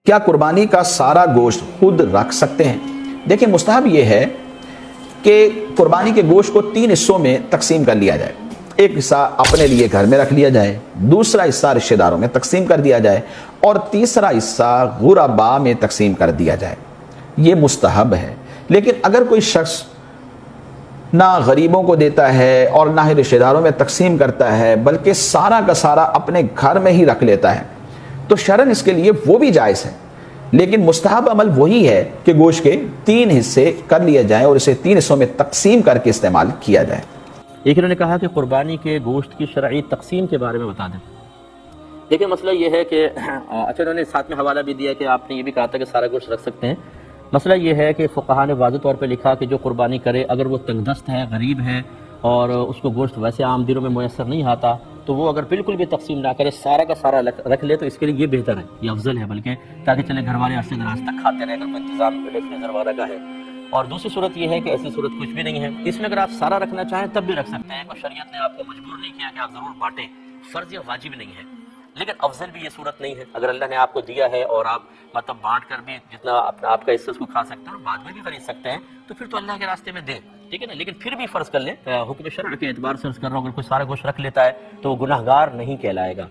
کیا قربانی کا سارا گوشت خود رکھ سکتے ہیں؟ دیکھیں، مستحب یہ ہے کہ قربانی کے گوشت کو 3 حصوں میں تقسیم کر لیا جائے۔ ایک حصہ اپنے لیے گھر میں رکھ لیا جائے، دوسرا حصہ رشتہ داروں میں تقسیم کر دیا جائے، اور تیسرا حصہ غرباء میں تقسیم کر دیا جائے۔ یہ مستحب ہے۔ لیکن اگر کوئی شخص نہ غریبوں کو دیتا ہے اور نہ ہی رشتہ داروں میں تقسیم کرتا ہے، بلکہ سارا کا سارا اپنے گھر میں ہی رکھ لیتا ہے، تو شرعاً اس کے لیے وہ بھی جائز ہے۔ لیکن مستحب عمل وہی ہے کہ گوشت کے 3 حصے کر لیے جائیں اور اسے 3 حصوں میں تقسیم کر کے استعمال کیا جائے۔ ایک انہوں نے کہا کہ قربانی کے گوشت کی شرعی تقسیم کے بارے میں بتا دیں۔ دیکھیں، مسئلہ یہ ہے کہ اچھا، انہوں نے ساتھ میں حوالہ بھی دیا کہ آپ نے یہ بھی کہا تھا کہ سارا گوشت رکھ سکتے ہیں۔ مسئلہ یہ ہے کہ فقہاء نے واضح طور پہ لکھا کہ جو قربانی کرے، اگر وہ تنگ دست ہے، غریب ہے، اور اس کو گوشت ویسے عام دنوں میں میسر نہیں آتا، تو وہ اگر بالکل بھی تقسیم نہ کرے، سارا کا سارا رکھ لے، تو اس کے لیے یہ بہتر ہے، یہ افضل ہے بلکہ، تاکہ چلے گھر والے عرصے دراز تک کھاتے رہے، اگر کوئی انتظام فریزر وغیرہ کا ہے۔ اور دوسری صورت یہ ہے کہ ایسی صورت کچھ بھی نہیں ہے، اس میں اگر آپ سارا رکھنا چاہیں تب بھی رکھ سکتے ہیں، کوئی شریعت نے آپ کو مجبور نہیں کیا کہ آپ ضرور بانٹیں، فرض یا واجب نہیں ہے۔ لیکن افضل بھی یہ صورت نہیں ہے، اگر اللہ نے آپ کو دیا ہے اور آپ مطلب بانٹ کر بھی جتنا اپنا آپ کا حصہ اس کو کھا سکتے ہیں اور بعد میں بھی خرید سکتے ہیں، تو پھر تو اللہ کے راستے میں دیں، ٹھیک ہے نا۔ لیکن پھر بھی فرض کر لیں، حکم شرع کے اعتبار سے عرض کر رہا ہوں، اگر کوئی سارا گوشت رکھ لیتا ہے تو وہ گناہ گار نہیں کہلائے گا۔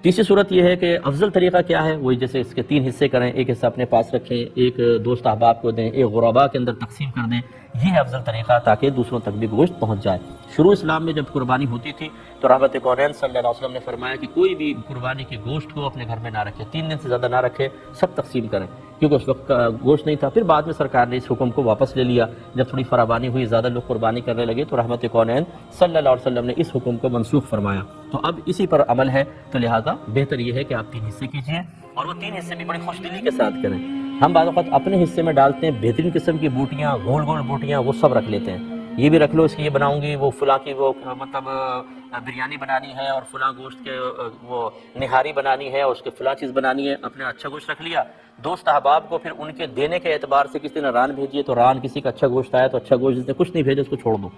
تیسری صورت یہ ہے کہ افضل طریقہ کیا ہے، وہی جیسے اس کے 3 حصے کریں، ایک حصہ اپنے پاس رکھیں، ایک دوست احباب کو دیں، ایک غرباء کے اندر تقسیم کر دیں، یہ ہے افضل طریقہ، تاکہ دوسروں تک بھی گوشت پہنچ جائے۔ شروع اسلام میں جب قربانی ہوتی تھی تو رحمت کونین صلی اللہ علیہ وسلم نے فرمایا کہ کوئی بھی قربانی کے گوشت کو اپنے گھر میں نہ رکھے، 3 دن سے زیادہ نہ رکھے، سب تقسیم کریں، کیونکہ اس وقت گوشت نہیں تھا۔ پھر بعد میں سرکار نے اس حکم کو واپس لے لیا، جب تھوڑی فراوانی ہوئی، زیادہ لوگ قربانی کرنے لگے، تو رحمت کونین صلی اللہ علیہ وسلم نے اس حکم کو منسوخ فرمایا۔ تو اب اسی پر عمل ہے، تو لہٰذا بہتر یہ ہے کہ آپ 3 حصے کیجئے، اور وہ 3 حصے بھی بڑی خوش دلی کے ساتھ کریں۔ ہم بعض اوقات اپنے حصے میں ڈالتے ہیں بہترین قسم کی بوٹیاں، گول گول بوٹیاں، وہ سب رکھ لیتے ہیں، یہ بھی رکھ لو، اس کی یہ بناؤں گی، وہ فلاں کی وہ مطلب بریانی بنانی ہے، اور فلاں گوشت کے وہ نہاری بنانی ہے، اور اس کے فلاں چیز بنانی ہے، اپنے اچھا گوشت رکھ لیا۔ دوست احباب کو پھر ان کے دینے کے اعتبار سے کسی نے ران بھیجیے تو ران، کسی کا اچھا گوشت آیا تو اچھا گوشت، جس نے کچھ نہیں بھیجا اس کو چھوڑ دو،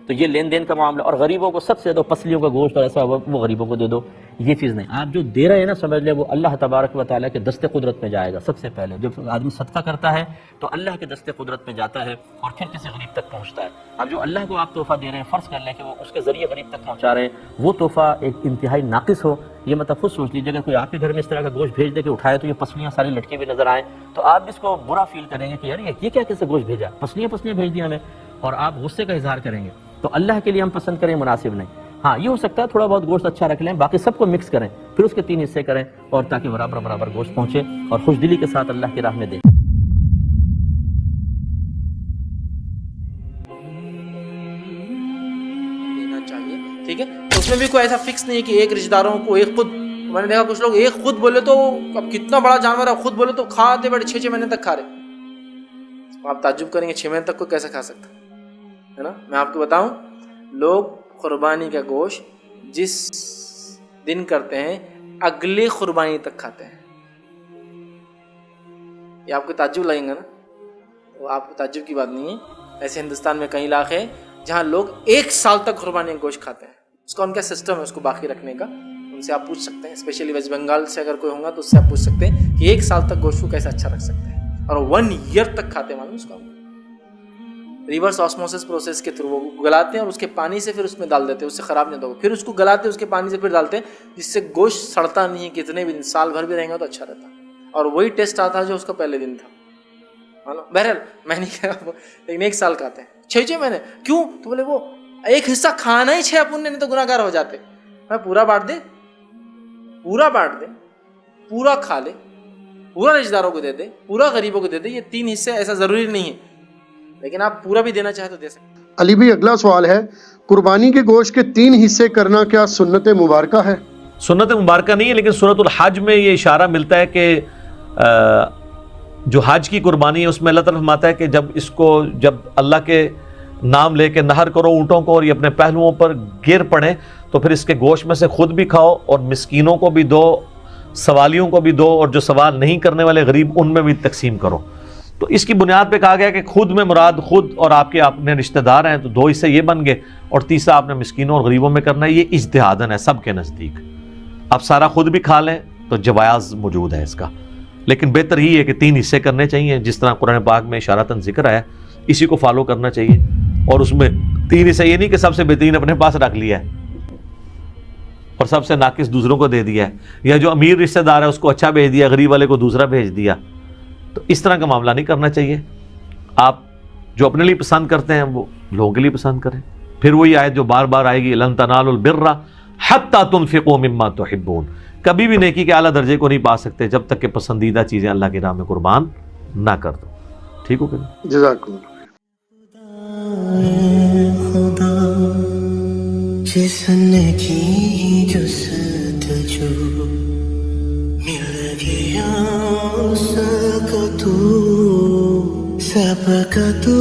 تو یہ لین دین کا معاملہ۔ اور غریبوں کو سب سے دو، پسلیوں کا گوشت اور ایسا وہ غریبوں کو دے دو، یہ چیز نہیں۔ آپ جو دے رہے ہیں نا، سمجھ لیں وہ اللہ تبارک و تعالیٰ کے دست قدرت میں جائے گا۔ سب سے پہلے جب آدمی صدقہ کرتا ہے تو اللہ کے دست قدرت میں جاتا ہے اور پھر کسی غریب تک پہنچتا ہے۔ اب جو اللہ کو آپ تحفہ دے رہے ہیں، فرض کر لیں کہ وہ اس کے ذریعے غریب تک پہنچا رہے ہیں، وہ تحفہ ایک انتہائی ناقص ہو، یہ مطلب خود سوچ لیجیے، اگر کوئی آپ کے گھر میں اس طرح کا گوشت بھیج دے کہ اٹھائے تو یہ پسلیاں ساری لٹکی ہوئی نظر آئیں، تو آپ بھی اس کو برا فیل کریں گے کہ یار یہ کیا کیسے گوشت بھیجا، پسلیاں بھیج دیا ہمیں، اور آپ غصے کا اظہار کریں گے۔ تو اللہ کے لیے ہم پسند کریں مناسب نہیں۔ ہاں، یہ ہو سکتا ہے تھوڑا بہت گوشت اچھا رکھ لیں، باقی سب کو مکس کریں، پھر اس کے 3 حصے کریں، اور تاکہ برابر گوشت پہنچے اور خوش دلی کے ساتھ اللہ کی راہ میں دیں۔ دینا چاہیے، ٹھیک ہے۔ اس میں بھی کوئی ایسا فکس نہیں کہ ایک رشتہ داروں کو ایک خود، میں نے دیکھا کچھ لوگ ایک خود بولے تو اب کتنا بڑا جانور ہے، خود بولے تو کھاتے بڑے 6 مہینے تک کھا رہے، آپ تعجب کریں گے 6 مہینے تک کو کیسے کھا سکتا ہے نا۔ میں آپ کو بتاؤں، لوگ قربانی کا گوشت جس دن کرتے ہیں اگلی قربانی تک کھاتے ہیں، یہ آپ کو تعجب لگیں گا نا، وہ آپ کو تعجب کی بات نہیں ہے۔ ایسے ہندوستان میں کئی علاقے ہیں جہاں لوگ 1 سال تک قربانی کا گوشت کھاتے ہیں، اس کا ان کا سسٹم ہے اس کو باقی رکھنے کا، ان سے آپ پوچھ سکتے ہیں، اسپیشلی ویسٹ بنگال سے اگر کوئی ہوگا تو اس سے آپ پوچھ سکتے ہیں کہ 1 سال تک گوشت کو کیسے اچھا رکھ سکتے ہیں، اور 1 ایئر تک کھاتے ہیں، معلوم اس کو، ریورس آسموسس پروسیس کے تھرو وہ گلاتے ہیں اور اس کے پانی سے پھر اس میں ڈال دیتے ہیں، اس سے خراب نہیں ہوگا، پھر اس کو گلاتے ہیں، اس کے پانی سے پھر ڈالتے ہیں، جس سے گوشت سڑتا نہیں ہے، کتنے بھی سال بھر بھی رہیں گا تو اچھا رہتا، اور وہی ٹیسٹ آتا ہے جو اس کا پہلے دن تھا۔ بہرحال میں نہیں کہا، لیکن 1 سال کھاتے ہیں، 6 مہینے کیوں؟ تو بولے وہ ایک حصہ کھانا ہی 6 اپن نہیں تو گناہ گار ہو جاتے، میں پورا بانٹ دے، پورا کھا لے، پورا رشتہ داروں کو دے دے، پورا غریبوں کو دے دے، یہ 3 حصے ایسا ضروری نہیں ہے، لیکن آپ پورا بھی دینا چاہیں تو دے سکتے ہیں۔ علی بھائی، اگلا سوال ہے، قربانی کے گوشت کے 3 حصے کرنا کیا سنت مبارکہ ہے؟ سنت مبارکہ نہیں ہے، لیکن سورۃ الحج میں یہ اشارہ ملتا ہے کہ جو حج کی قربانی ہے اس میں اللہ تعالیٰ فرماتا ہے کہ جب اللہ کے نام لے کے نہر کرو اونٹوں کو اور یہ اپنے پہلوؤں پر گر پڑیں تو پھر اس کے گوشت میں سے خود بھی کھاؤ اور مسکینوں کو بھی دو، سوالیوں کو بھی دو، اور جو سوال نہیں کرنے والے غریب ان میں بھی تقسیم کرو۔ تو اس کی بنیاد پہ کہا گیا کہ خود میں مراد خود اور آپ کے اپنے رشتہ دار ہیں، تو 2 حصے یہ بن گئے، اور تیسرا آپ نے مسکینوں اور غریبوں میں کرنا ہے۔ یہ اجتہاداً ہے سب کے نزدیک، آپ سارا خود بھی کھا لیں تو جواز موجود ہے اس کا، لیکن بہتر ہی ہے کہ 3 حصے کرنے چاہیے جس طرح قرآن پاک میں اشارتاً ذکر آیا، اسی کو فالو کرنا چاہیے. اور اس میں 3 حصے یہ نہیں کہ سب سے بہترین اپنے پاس رکھ لیا ہے اور سب سے ناقص دوسروں کو دے دیا ہے، یا جو امیر رشتہ دار ہے اس کو اچھا بھیج دیا، غریب والے کو دوسرا بھیج دیا. تو اس طرح کا معاملہ نہیں کرنا چاہیے. آپ جو اپنے لیے پسند کرتے ہیں وہ لوگوں کے لیے پسند کریں. پھر وہی آیت جو بار بار آئے گی، لن تنالوا البر حتی تنفقوا مما تحبون، کبھی بھی نیکی کے اعلیٰ درجے کو نہیں پا سکتے جب تک کہ پسندیدہ چیزیں اللہ کی راہ میں قربان نہ کر دو. ٹھیک ہو کہ نہیں؟ جزاک اللہ. خدا جس نے کی جستجو مل گیا اس کا تو سب کا تو